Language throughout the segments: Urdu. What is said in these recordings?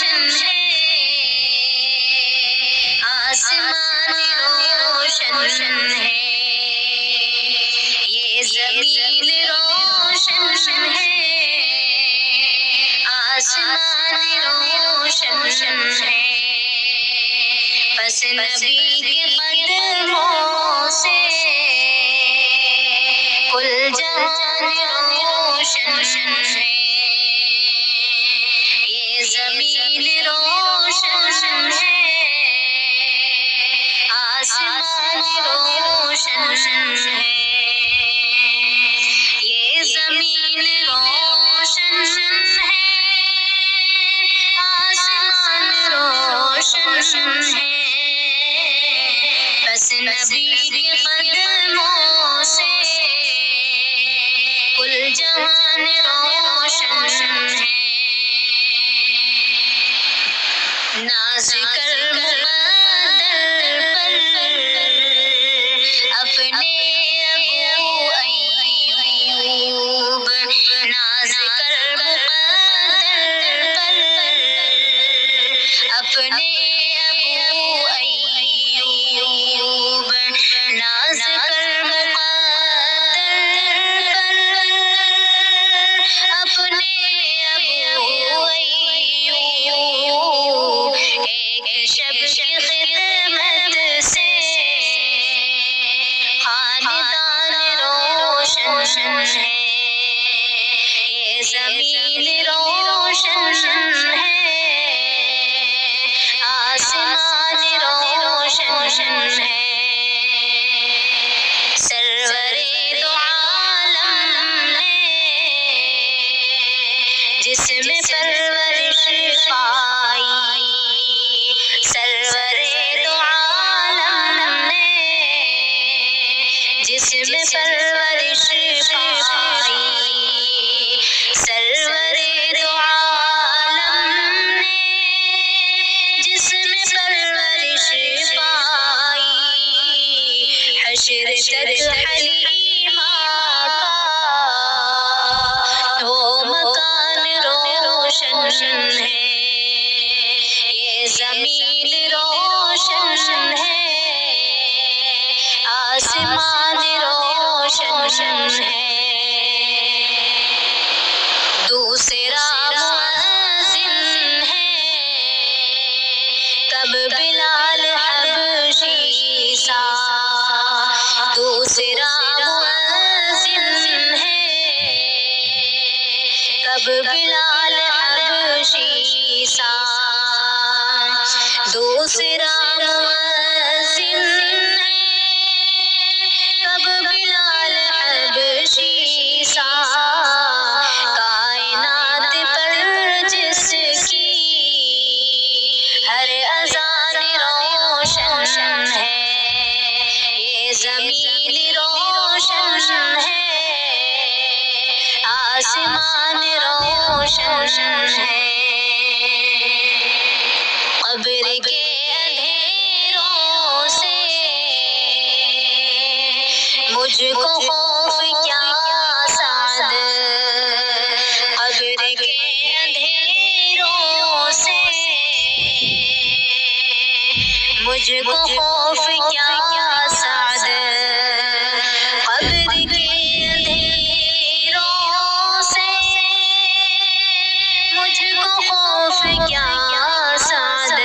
روشن ہے، آسمان روشن ہے، یہ زمین روشن ہے، آسمان روشن ہے، بس نبی کے قدموں سے کل جہان روشن ہے، یہ زمین روشن ہے، آسمان روشن ہے، یہ زمین روشن ہے، آسمان روشن ہے، بس نبی کے قدموں سے کل جہان روشن ہے، ناز کر مقدر پر اپنے ابو ایوب، ناز کر مقدر پر اپنے ابو ایوب، ناز کر مقدر پر اپنے ابو ایوب، ایک شب کی خدمت سے خاندان روشن ہے، یہ زمین روشن ہے، آسمان روشن ہے، سرور دو عالم نے جس میں پرورش پائی، سرور دو عالم نے جس میں پرورش پائی، سرور دو عالم نے جس میں پرورش پائی، حشر تک حلیمہ کا تو مکان روشن ہے، یہ زمین روشن ہے، آسمان روشن ہے، دوسرا مؤذن ہے، کب بلال حبشی سا، دوسرا مؤذن ہے، کب بلال حبشی سا، دوسرا مؤذن ہے، کب بلال حبشی سا، کائنات پر جس کی ہر اذان روشن ہے، یہ زمین روشن ہے، آسمان روشن ہے، قبر کے اندھیروں سے مجھ کو خوف کیا سعد، قبر کے اندھیروں سے مجھ کو خوف کیا سعد، قبر کے اندھیروں سے مجھ کو خوف کیا سعد،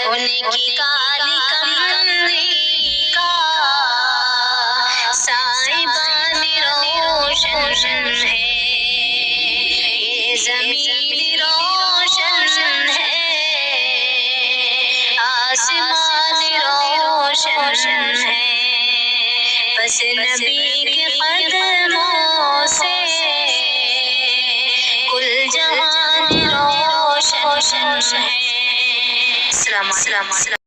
ان کی کالی کمری کا سائبان روشن ہے، یہ زمین روشن ہے، آسمان روشن ہے، بس نبی کے قدموں سے کل جہان روشن ہے، السلام علیکم۔